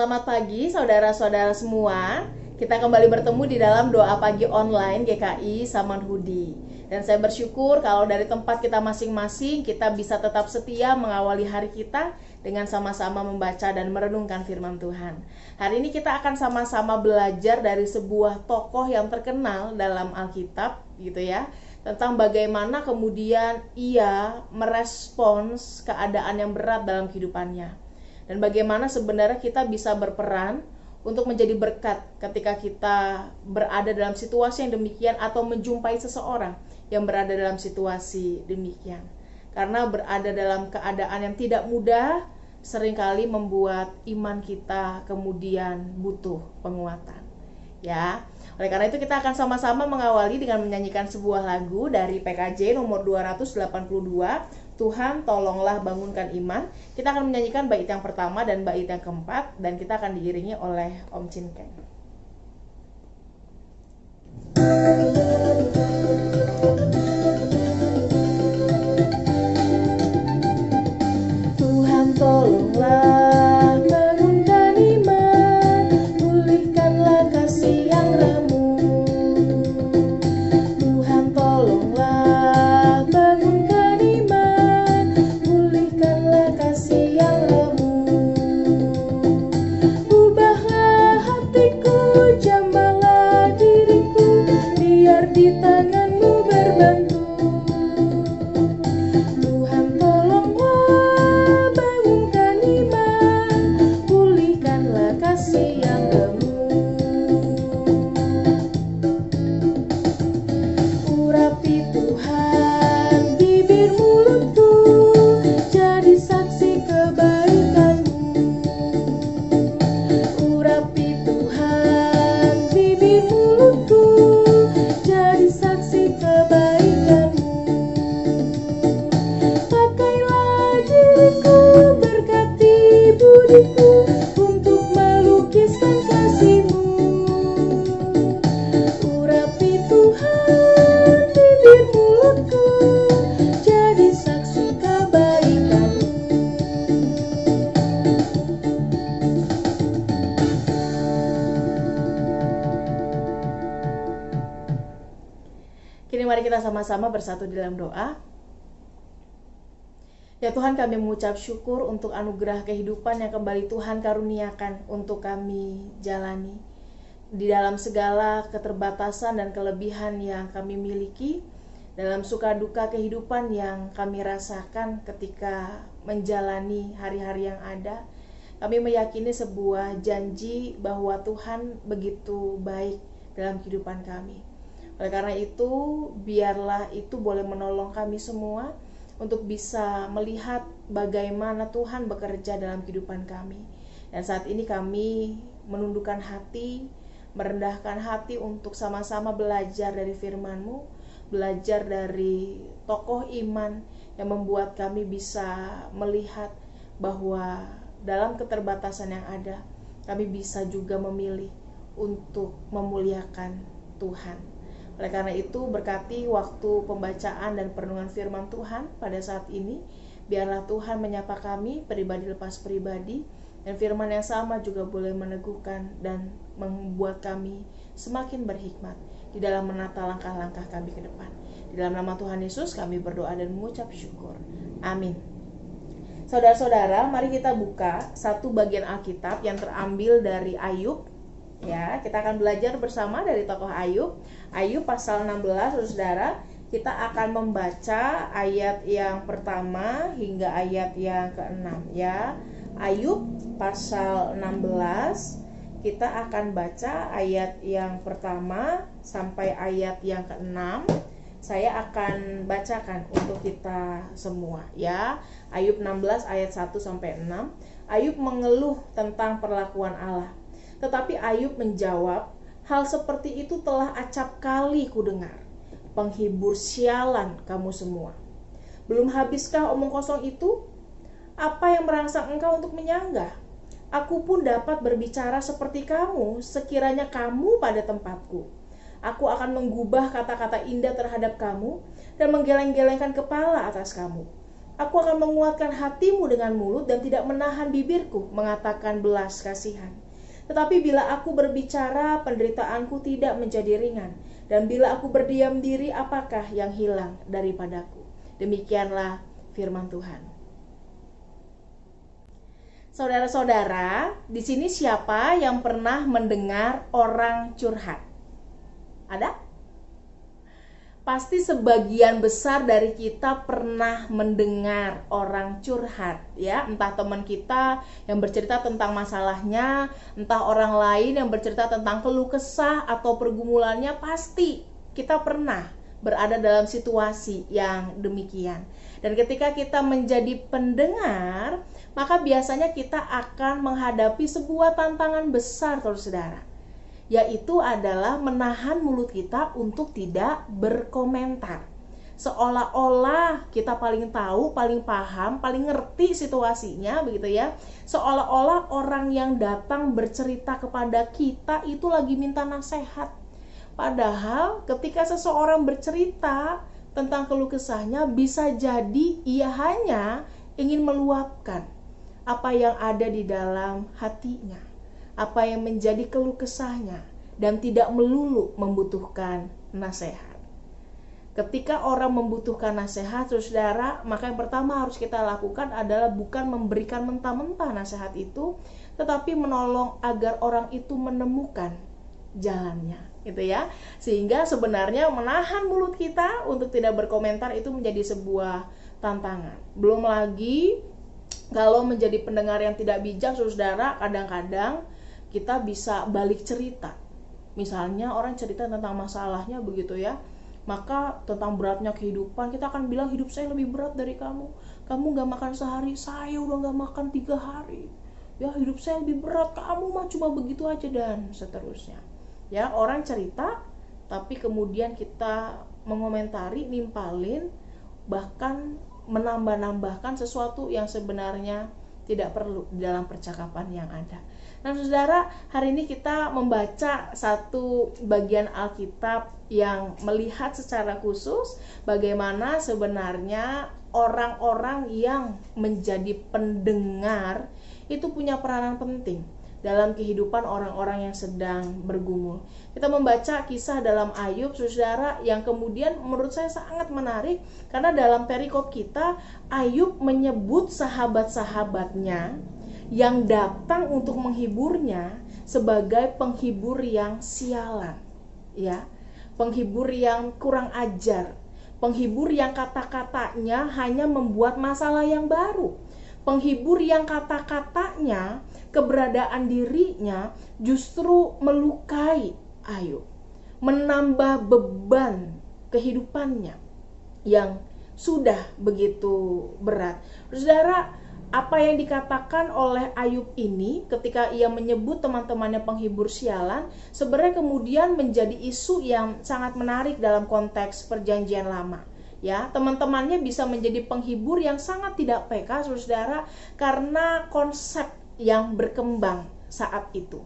Selamat pagi saudara-saudara semua. Kita kembali bertemu di dalam doa pagi online GKI Samanhudi. Dan saya bersyukur kalau dari tempat kita masing-masing kita bisa tetap setia mengawali hari kita dengan sama-sama membaca dan merenungkan firman Tuhan. Hari ini kita akan sama-sama belajar dari sebuah tokoh yang terkenal dalam Alkitab gitu ya, tentang bagaimana kemudian ia merespons keadaan yang berat dalam kehidupannya. Dan bagaimana sebenarnya kita bisa berperan untuk menjadi berkat ketika kita berada dalam situasi yang demikian atau menjumpai seseorang yang berada dalam situasi demikian. Karena berada dalam keadaan yang tidak mudah seringkali membuat iman kita kemudian butuh penguatan. Ya, oleh karena itu kita akan sama-sama mengawali dengan menyanyikan sebuah lagu dari PKJ nomor 282, Tuhan tolonglah bangunkan iman. Kita akan menyanyikan bait yang pertama dan bait yang keempat, dan kita akan diiringi oleh Om Cinkeng. Tuhan tolonglah bangunkan iman, pulihkanlah kasih yang rapuh. Tuhan tolonglah bangunkan iman, pulihkanlah kasih yang rapuh. Ubahlah hatiku, jamahlah diriku, biar di tanganmu berbantu. Tuhan tolonglah bangunkan iman, pulihkanlah kasih yang remuk. Urapi Tuhan bibir mulutku, jadi saksi kebaikan-Mu. Urapi Tuhan bibir mulutku, jadi saksi kebaikan-Mu. Pakailah diriku, berkati budiku, untuk melukiskan kasih-Mu. Urapi Tuhan bibir mulutku, jadi saksi kebaikan-Mu. Kini mari kita sama-sama bersatu di dalam doa. Ya Tuhan, kami mengucap syukur untuk anugerah kehidupan yang kembali Tuhan karuniakan untuk kami jalani. Di dalam segala keterbatasan dan kelebihan yang kami miliki, dalam suka duka kehidupan yang kami rasakan ketika menjalani hari-hari yang ada, kami meyakini sebuah janji bahwa Tuhan begitu baik dalam kehidupan kami. Oleh karena itu, biarlah itu boleh menolong kami semua untuk bisa melihat bagaimana Tuhan bekerja dalam kehidupan kami. Dan saat ini kami menundukkan hati, merendahkan hati untuk sama-sama belajar dari firman-Mu, belajar dari tokoh iman yang membuat kami bisa melihat bahwa dalam keterbatasan yang ada, kami bisa juga memilih untuk memuliakan Tuhan. Oleh karena itu, berkati waktu pembacaan dan perenungan firman Tuhan pada saat ini. Biarlah Tuhan menyapa kami pribadi lepas pribadi, dan firman yang sama juga boleh meneguhkan dan membuat kami semakin berhikmat di dalam menata langkah-langkah kami ke depan. Di dalam nama Tuhan Yesus kami berdoa dan mengucap syukur. Amin. Saudara-saudara, mari kita buka satu bagian Alkitab yang terambil dari Ayub. Ya, kita akan belajar bersama dari tokoh Ayub. Ayub pasal 16, saudara. Kita akan membaca ayat yang pertama hingga ayat yang ke-6 ya. Ayub pasal 16, kita akan baca ayat yang pertama sampai ayat yang ke-6. Saya akan bacakan untuk kita semua ya. Ayub 16 ayat 1 sampai 6. Ayub mengeluh tentang perlakuan Allah. Tetapi Ayub menjawab, hal seperti itu telah acap kali kudengar. Penghibur sialan kamu semua. Belum habiskah omong kosong itu? Apa yang merangsang engkau untuk menyanggah? Aku pun dapat berbicara seperti kamu sekiranya kamu pada tempatku. Aku akan menggubah kata-kata indah terhadap kamu dan menggeleng-gelengkan kepala atas kamu. Aku akan menguatkan hatimu dengan mulut dan tidak menahan bibirku mengatakan belas kasihan. Tetapi bila aku berbicara, penderitaanku tidak menjadi ringan. Dan bila aku berdiam diri, apakah yang hilang daripadaku? Demikianlah firman Tuhan. Saudara-saudara, di sini siapa yang pernah mendengar orang curhat? Ada? Pasti sebagian besar dari kita pernah mendengar orang curhat, ya, entah teman kita yang bercerita tentang masalahnya, entah orang lain yang bercerita tentang keluh kesah atau pergumulannya. Pasti kita pernah berada dalam situasi yang demikian. Dan ketika kita menjadi pendengar, maka biasanya kita akan menghadapi sebuah tantangan besar, saudara, yaitu adalah menahan mulut kita untuk tidak berkomentar. Seolah-olah kita paling tahu, paling paham, paling ngerti situasinya, begitu ya. Seolah-olah orang yang datang bercerita kepada kita itu lagi minta nasihat. Padahal ketika seseorang bercerita tentang keluh kesahnya, bisa jadi ia hanya ingin meluapkan apa yang ada di dalam hatinya, apa yang menjadi keluh kesahnya, dan tidak melulu membutuhkan nasihat. Ketika orang membutuhkan nasihat, saudara, maka yang pertama harus kita lakukan adalah bukan memberikan mentah-mentah nasihat itu, tetapi menolong agar orang itu menemukan jalannya, gitu ya. Sehingga sebenarnya menahan mulut kita untuk tidak berkomentar itu menjadi sebuah tantangan. Belum lagi kalau menjadi pendengar yang tidak bijak, saudara, kadang-kadang kita bisa balik cerita. Misalnya orang cerita tentang masalahnya, begitu ya, maka tentang beratnya kehidupan, kita akan bilang hidup saya lebih berat dari kamu. Kamu gak makan sehari, saya udah gak makan 3 hari. Ya, hidup saya lebih berat, kamu mah cuma begitu aja, dan seterusnya. Ya, orang cerita, tapi kemudian kita mengomentari, nimpalin, bahkan menambah-nambahkan sesuatu yang sebenarnya tidak perlu di dalam percakapan yang ada. Nah, saudara, hari ini kita membaca satu bagian Alkitab yang melihat secara khusus bagaimana sebenarnya orang-orang yang menjadi pendengar itu punya peranan penting dalam kehidupan orang-orang yang sedang bergumul. Kita membaca kisah dalam Ayub, saudara, yang kemudian menurut saya sangat menarik, karena dalam perikop kita, Ayub menyebut sahabat-sahabatnya yang datang untuk menghiburnya sebagai penghibur yang sialan, ya, penghibur yang kurang ajar, penghibur yang kata-katanya hanya membuat masalah yang baru, penghibur yang kata-katanya, keberadaan dirinya justru melukai Ayub, menambah beban kehidupannya yang sudah begitu berat. Saudara, apa yang dikatakan oleh Ayub ini ketika ia menyebut teman-temannya penghibur sialan, sebenarnya kemudian menjadi isu yang sangat menarik dalam konteks perjanjian lama. Ya, teman-temannya bisa menjadi penghibur yang sangat tidak peka, saudara, karena konsep yang berkembang saat itu.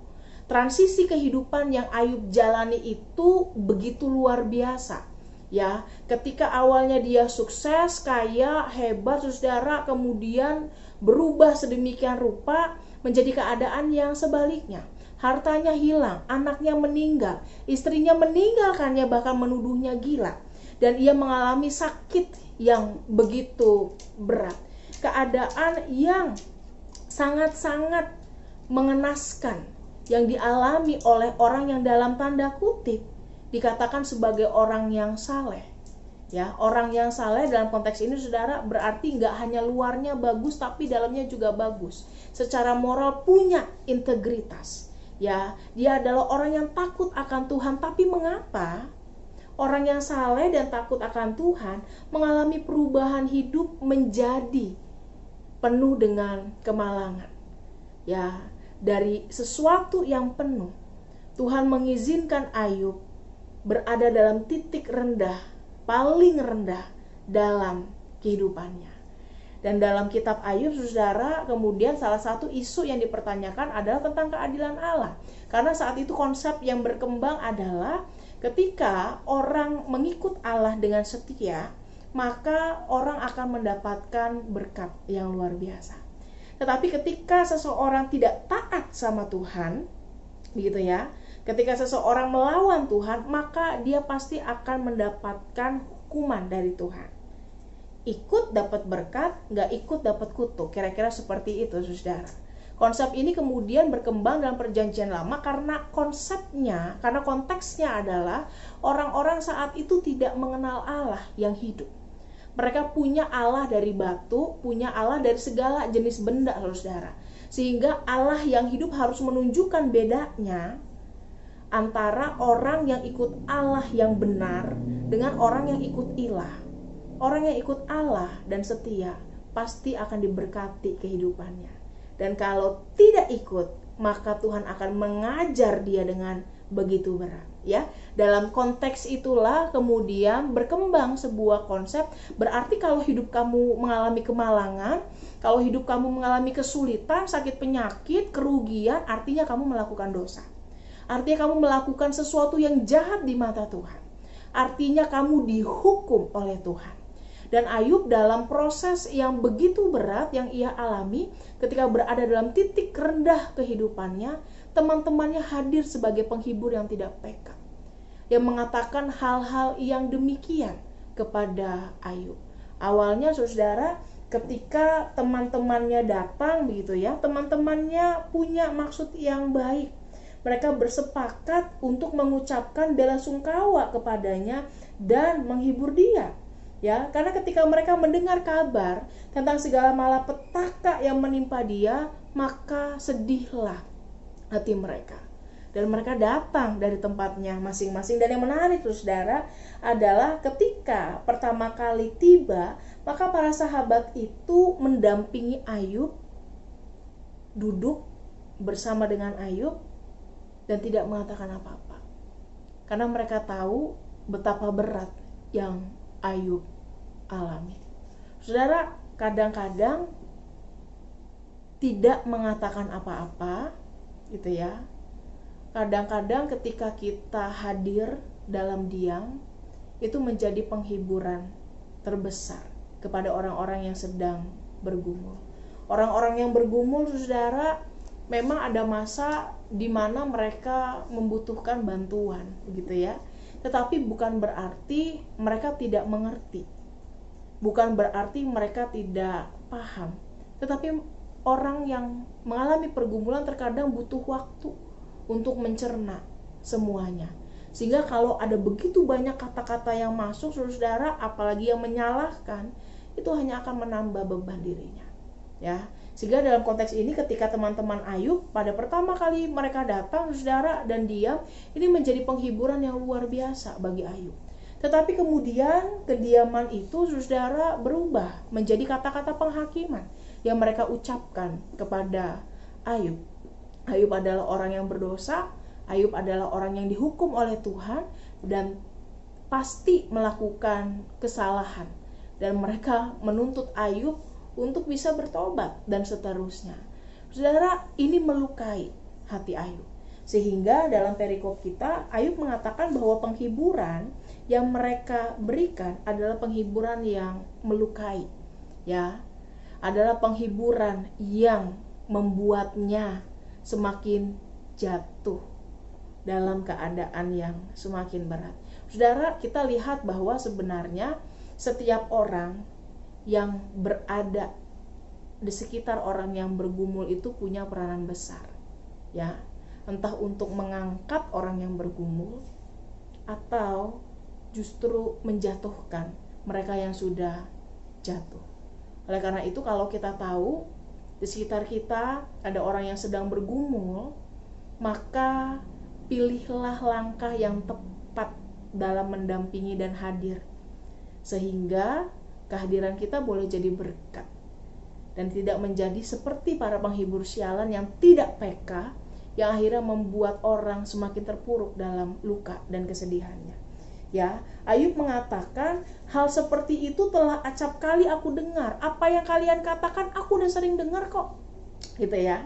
Transisi kehidupan yang Ayub jalani itu begitu luar biasa. Ya, ketika awalnya dia sukses, kaya, hebat, saudara, kemudian berubah sedemikian rupa menjadi keadaan yang sebaliknya. Hartanya hilang, anaknya meninggal, istrinya meninggalkannya, bahkan menuduhnya gila. Dan ia mengalami sakit yang begitu berat. Keadaan yang sangat-sangat mengenaskan yang dialami oleh orang yang dalam tanda kutip dikatakan sebagai orang yang saleh. Ya, orang yang saleh dalam konteks ini, saudara, berarti nggak hanya luarnya bagus tapi dalamnya juga bagus. Secara moral punya integritas. Ya, dia adalah orang yang takut akan Tuhan. Tapi mengapa orang yang saleh dan takut akan Tuhan mengalami perubahan hidup menjadi penuh dengan kemalangan? Ya, dari sesuatu yang penuh, Tuhan mengizinkan Ayub berada dalam titik rendah, paling rendah dalam kehidupannya. Dan dalam kitab Ayub, saudara, kemudian salah satu isu yang dipertanyakan adalah tentang keadilan Allah. Karena saat itu konsep yang berkembang adalah ketika orang mengikut Allah dengan setia, maka orang akan mendapatkan berkat yang luar biasa. Tetapi ketika seseorang tidak taat sama Tuhan, begitu ya, ketika seseorang melawan Tuhan, maka dia pasti akan mendapatkan hukuman dari Tuhan. Ikut dapat berkat, nggak ikut dapat kutuk. Kira-kira seperti itu, saudara. Konsep ini kemudian berkembang dalam perjanjian lama karena konteksnya adalah orang-orang saat itu tidak mengenal Allah yang hidup. Mereka punya Allah dari batu, punya Allah dari segala jenis benda, saudara. Sehingga Allah yang hidup harus menunjukkan bedanya antara orang yang ikut Allah yang benar dengan orang yang ikut ilah. Orang yang ikut Allah dan setia pasti akan diberkati kehidupannya. Dan kalau tidak ikut, maka Tuhan akan mengajar dia dengan begitu berat. Ya, dalam konteks itulah kemudian berkembang sebuah konsep. Berarti kalau hidup kamu mengalami kemalangan, kalau hidup kamu mengalami kesulitan, sakit penyakit, kerugian, artinya kamu melakukan dosa. Artinya kamu melakukan sesuatu yang jahat di mata Tuhan. Artinya kamu dihukum oleh Tuhan. Dan Ayub dalam proses yang begitu berat yang ia alami, ketika berada dalam titik rendah kehidupannya, teman-temannya hadir sebagai penghibur yang tidak peka, yang mengatakan hal-hal yang demikian kepada Ayub. Awalnya, saudara, ketika teman-temannya datang, begitu ya, teman-temannya punya maksud yang baik. Mereka bersepakat untuk mengucapkan bela sungkawa kepadanya dan menghibur dia. Ya, karena ketika mereka mendengar kabar tentang segala malapetaka yang menimpa dia, maka sedihlah hati mereka. Dan mereka datang dari tempatnya masing-masing. Dan yang menarik, saudara, adalah ketika pertama kali tiba, maka para sahabat itu mendampingi Ayub, duduk bersama dengan Ayub, dan tidak mengatakan apa-apa. Karena mereka tahu betapa berat yang Ayub alami. Saudara, kadang-kadang tidak mengatakan apa-apa, gitu ya. Kadang-kadang ketika kita hadir dalam diam, itu menjadi penghiburan terbesar kepada orang-orang yang sedang bergumul. Orang-orang yang bergumul, saudara, memang ada masa di mana mereka membutuhkan bantuan, gitu ya. Tetapi bukan berarti mereka tidak mengerti. Bukan berarti mereka tidak paham. Tetapi orang yang mengalami pergumulan terkadang butuh waktu untuk mencerna semuanya. Sehingga kalau ada begitu banyak kata-kata yang masuk, saudara, apalagi yang menyalahkan, itu hanya akan menambah beban dirinya. Ya, sehingga dalam konteks ini ketika teman-teman Ayub pada pertama kali mereka datang, saudara, dan diam, ini menjadi penghiburan yang luar biasa bagi Ayub. Tetapi kemudian kediaman itu, saudara, berubah menjadi kata-kata penghakiman yang mereka ucapkan kepada Ayub. Ayub adalah orang yang berdosa, Ayub adalah orang yang dihukum oleh Tuhan dan pasti melakukan kesalahan. Dan mereka menuntut Ayub untuk bisa bertobat dan seterusnya. Saudara, ini melukai hati Ayub. Sehingga dalam perikop kita, Ayub mengatakan bahwa penghiburan yang mereka berikan adalah penghiburan yang melukai, ya, adalah penghiburan yang membuatnya semakin jatuh dalam keadaan yang semakin berat. Saudara, kita lihat bahwa sebenarnya setiap orang yang berada di sekitar orang yang bergumul itu punya peranan besar, ya, entah untuk mengangkat orang yang bergumul atau justru menjatuhkan mereka yang sudah jatuh. Oleh karena itu, kalau kita tahu di sekitar kita ada orang yang sedang bergumul, maka pilihlah langkah yang tepat dalam mendampingi dan hadir, sehingga kehadiran kita boleh jadi berkat dan tidak menjadi seperti para penghibur sialan yang tidak peka, yang akhirnya membuat orang semakin terpuruk dalam luka dan kesedihannya. Ya, Ayub mengatakan, hal seperti itu telah acap kali aku dengar. Apa yang kalian katakan aku udah sering dengar kok. Gitu ya.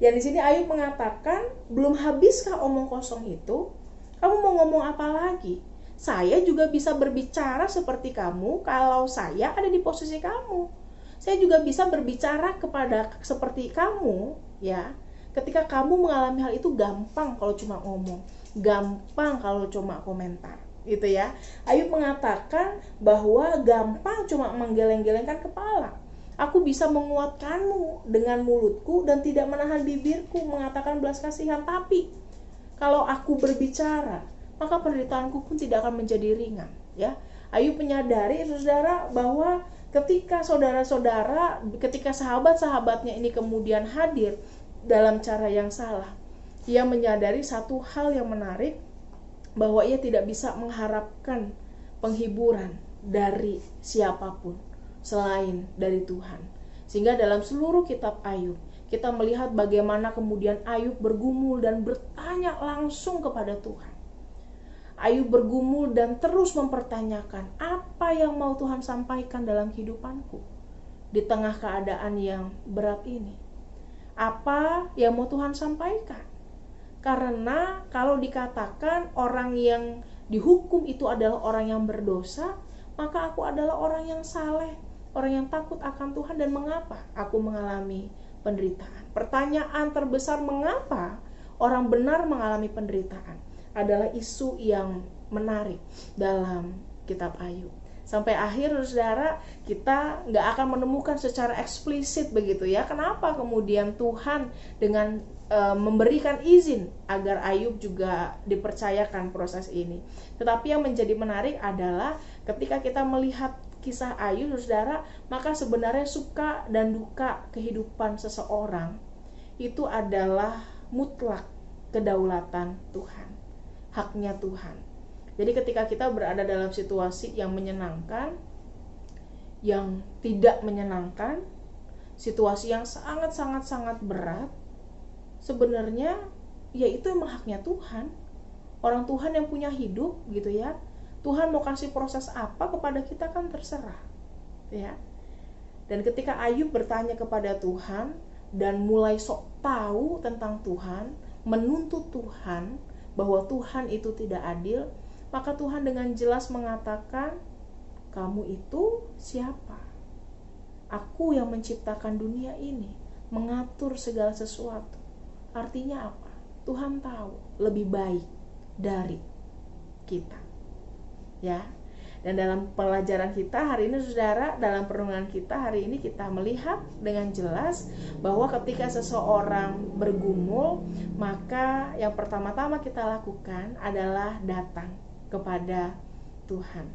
Dan di sini Ayub mengatakan, belum habiskah omong kosong itu? Kamu mau ngomong apa lagi? Saya juga bisa berbicara seperti kamu kalau saya ada di posisi kamu. Saya juga bisa berbicara kepada seperti kamu, ya. Ketika kamu mengalami hal itu, gampang kalau cuma ngomong, gampang kalau cuma komentar, gitu ya. Ayub mengatakan bahwa gampang cuma menggeleng-gelengkan kepala. Aku bisa menguatkanmu dengan mulutku dan tidak menahan bibirku mengatakan belas kasihan. Tapi kalau aku berbicara, maka penderitaanku pun tidak akan menjadi ringan, ya. Ayub menyadari, saudara, bahwa ketika saudara-saudara, ketika sahabat-sahabatnya ini kemudian hadir dalam cara yang salah, ia menyadari satu hal yang menarik, bahwa ia tidak bisa mengharapkan penghiburan dari siapapun selain dari Tuhan. Sehingga dalam seluruh kitab Ayub, kita melihat bagaimana kemudian Ayub bergumul dan bertanya langsung kepada Tuhan. Ayub bergumul dan terus mempertanyakan, apa yang mau Tuhan sampaikan dalam kehidupanku di tengah keadaan yang berat ini? Apa yang mau Tuhan sampaikan? Karena kalau dikatakan orang yang dihukum itu adalah orang yang berdosa, maka aku adalah orang yang saleh, orang yang takut akan Tuhan. Dan mengapa aku mengalami penderitaan? Pertanyaan terbesar mengapa orang benar mengalami penderitaan adalah isu yang menarik dalam kitab Ayub. Sampai akhir, saudara, kita nggak akan menemukan secara eksplisit begitu ya, kenapa kemudian Tuhan dengan memberikan izin agar Ayub juga dipercayakan proses ini. Tetapi yang menjadi menarik adalah ketika kita melihat kisah Ayub, saudara, maka sebenarnya suka dan duka kehidupan seseorang itu adalah mutlak kedaulatan Tuhan, haknya Tuhan. Jadi ketika kita berada dalam situasi yang menyenangkan, yang tidak menyenangkan, situasi yang sangat berat, sebenarnya ya itu emang haknya Tuhan. Orang Tuhan yang punya hidup gitu ya. Tuhan mau kasih proses apa kepada kita kan terserah, ya. Dan ketika Ayub bertanya kepada Tuhan dan mulai sok tahu tentang Tuhan, menuntut Tuhan bahwa Tuhan itu tidak adil, maka Tuhan dengan jelas mengatakan, kamu itu siapa? Aku yang menciptakan dunia ini, mengatur segala sesuatu. Artinya apa? Tuhan tahu lebih baik dari kita, ya. Dan dalam pelajaran kita hari ini, saudara, dalam perenungan kita hari ini, kita melihat dengan jelas bahwa ketika seseorang bergumul, maka yang pertama-tama kita lakukan adalah datang kepada Tuhan.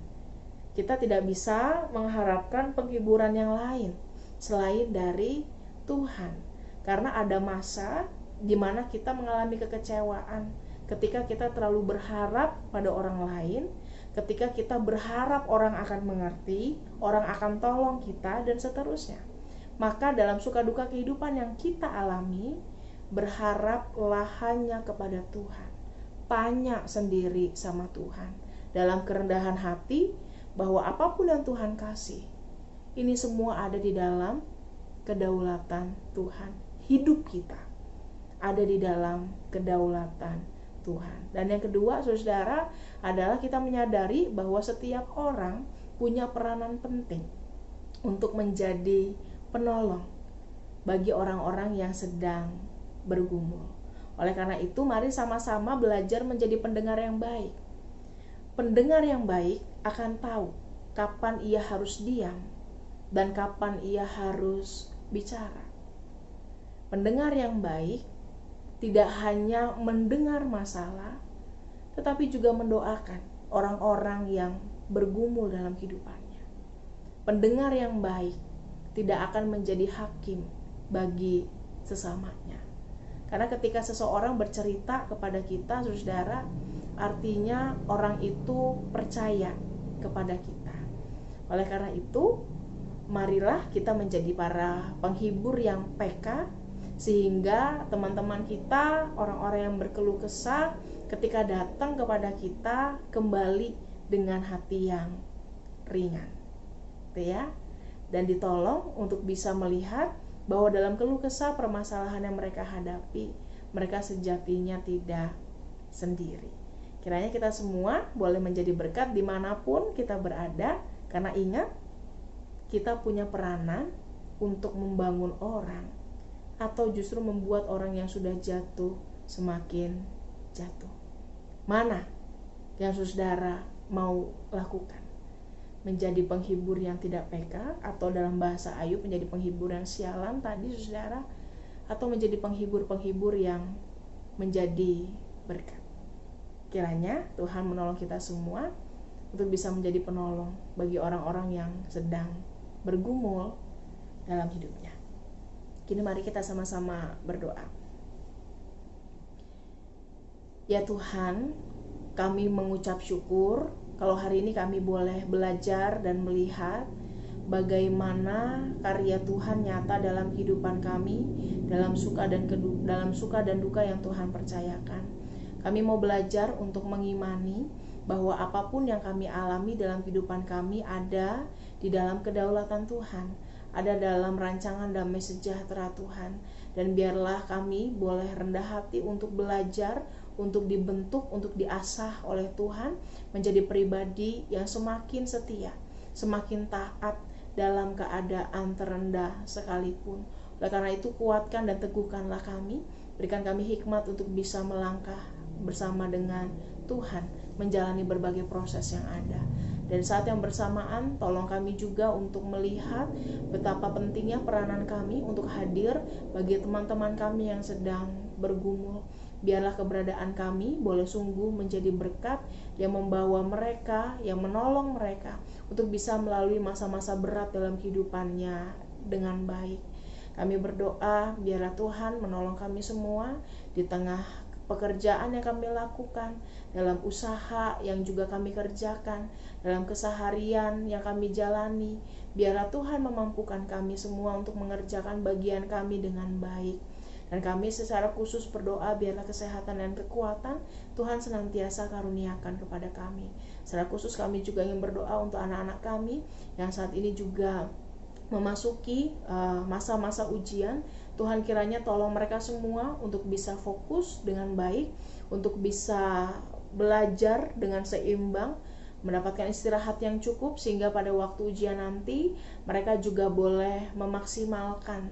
Kita tidak bisa mengharapkan penghiburan yang lain selain dari Tuhan, karena ada masa di mana kita mengalami kekecewaan ketika kita terlalu berharap pada orang lain, ketika kita berharap orang akan mengerti, orang akan tolong kita, dan seterusnya. Maka dalam suka duka kehidupan yang kita alami, berharaplah hanya kepada Tuhan. Tanya sendiri sama Tuhan dalam kerendahan hati bahwa apapun yang Tuhan kasih, ini semua ada di dalam kedaulatan Tuhan. Hidup kita ada di dalam kedaulatan Tuhan. Dan yang kedua, saudara, adalah kita menyadari bahwa setiap orang punya peranan penting untuk menjadi penolong bagi orang-orang yang sedang bergumul. Oleh karena itu, mari sama-sama belajar menjadi pendengar yang baik. Pendengar yang baik akan tahu kapan ia harus diam dan kapan ia harus bicara. Pendengar yang baik tidak hanya mendengar masalah, tetapi juga mendoakan orang-orang yang bergumul dalam kehidupannya. Pendengar yang baik tidak akan menjadi hakim bagi sesamanya. Karena ketika seseorang bercerita kepada kita, saudara, artinya orang itu percaya kepada kita. Oleh karena itu, marilah kita menjadi para penghibur yang peka, sehingga teman-teman kita, orang-orang yang berkeluh kesah, ketika datang kepada kita kembali dengan hati yang ringan, ya, dan ditolong untuk bisa melihat bahwa dalam keluh kesah permasalahan yang mereka hadapi, mereka sejatinya tidak sendiri. Kiranya kita semua boleh menjadi berkat dimanapun kita berada, karena ingat, kita punya peranan untuk membangun orang, atau justru membuat orang yang sudah jatuh semakin jatuh. Mana yang saudara mau lakukan? Menjadi penghibur yang tidak peka, atau dalam bahasa Ayub menjadi penghibur yang sialan tadi saudara, atau menjadi penghibur yang menjadi berkat. Kiranya Tuhan menolong kita semua untuk bisa menjadi penolong bagi orang-orang yang sedang bergumul dalam hidupnya. Kini mari kita sama-sama berdoa. Ya Tuhan, kami mengucap syukur kalau hari ini kami boleh belajar dan melihat bagaimana karya Tuhan nyata dalam kehidupan kami, dalam suka dan duka yang Tuhan percayakan. Kami mau belajar untuk mengimani bahwa apapun yang kami alami dalam kehidupan kami ada di dalam kedaulatan Tuhan, ada dalam rancangan damai sejahtera Tuhan. Dan biarlah kami boleh rendah hati untuk belajar, untuk dibentuk, untuk diasah oleh Tuhan menjadi pribadi yang semakin setia, semakin taat dalam keadaan terendah sekalipun. Oleh karena itu kuatkan dan teguhkanlah kami, berikan kami hikmat untuk bisa melangkah bersama dengan Tuhan, menjalani berbagai proses yang ada. Dan saat yang bersamaan, tolong kami juga untuk melihat betapa pentingnya peranan kami untuk hadir bagi teman-teman kami yang sedang bergumul. Biarlah keberadaan kami boleh sungguh menjadi berkat yang membawa mereka, yang menolong mereka untuk bisa melalui masa-masa berat dalam kehidupannya dengan baik. Kami berdoa, biarlah Tuhan menolong kami semua di tengah pekerjaan yang kami lakukan, dalam usaha yang juga kami kerjakan, dalam keseharian yang kami jalani. Biarlah Tuhan memampukan kami semua untuk mengerjakan bagian kami dengan baik. Dan kami secara khusus berdoa biarlah kesehatan dan kekuatan Tuhan senantiasa karuniakan kepada kami. Secara khusus kami juga ingin berdoa untuk anak-anak kami yang saat ini juga memasuki masa-masa ujian. Tuhan kiranya tolong mereka semua untuk bisa fokus dengan baik, untuk bisa belajar dengan seimbang, mendapatkan istirahat yang cukup, sehingga pada waktu ujian nanti mereka juga boleh memaksimalkan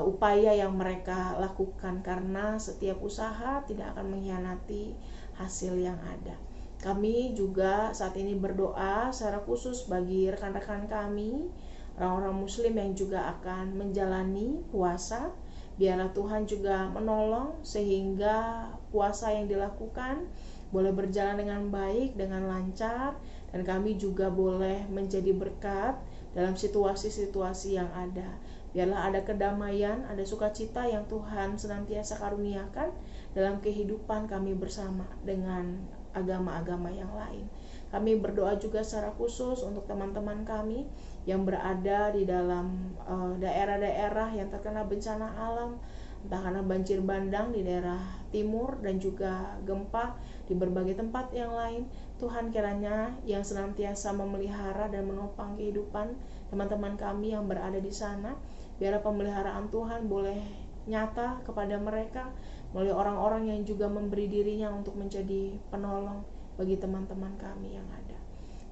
upaya yang mereka lakukan, karena setiap usaha tidak akan mengkhianati hasil yang ada. Kami juga saat ini berdoa secara khusus bagi rekan-rekan kami, orang-orang muslim yang juga akan menjalani puasa. Biarlah Tuhan juga menolong sehingga puasa yang dilakukan boleh berjalan dengan baik, dengan lancar, dan kami juga boleh menjadi berkat dalam situasi-situasi yang ada. Biarlah ada kedamaian, ada sukacita yang Tuhan senantiasa karuniakan dalam kehidupan kami bersama dengan agama-agama yang lain. Kami berdoa juga secara khusus untuk teman-teman kami yang berada di dalam daerah-daerah yang terkena bencana alam, entah karena banjir bandang di daerah timur dan juga gempa di berbagai tempat yang lain. Tuhan kiranya yang senantiasa memelihara dan menopang kehidupan teman-teman kami yang berada di sana. Biarlah pemeliharaan Tuhan boleh nyata kepada mereka melalui orang-orang yang juga memberi dirinya untuk menjadi penolong bagi teman-teman kami yang ada.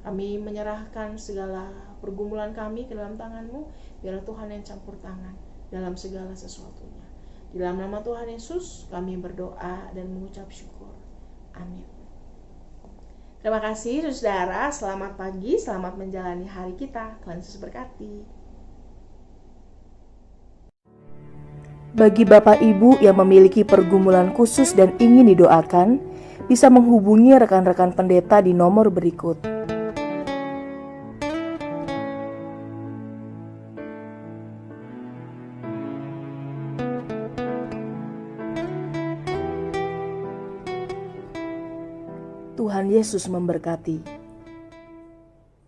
Kami menyerahkan segala pergumulan kami ke dalam tangan-Mu. Biarlah Tuhan yang campur tangan dalam segala sesuatunya. Di dalam nama Tuhan Yesus kami berdoa dan mengucap syukur. Amin. Terima kasih saudara, selamat pagi, selamat menjalani hari kita. Tuhan Yesus berkati. Bagi Bapak Ibu yang memiliki pergumulan khusus dan ingin didoakan, bisa menghubungi rekan-rekan pendeta di nomor berikut. Tuhan Yesus memberkati.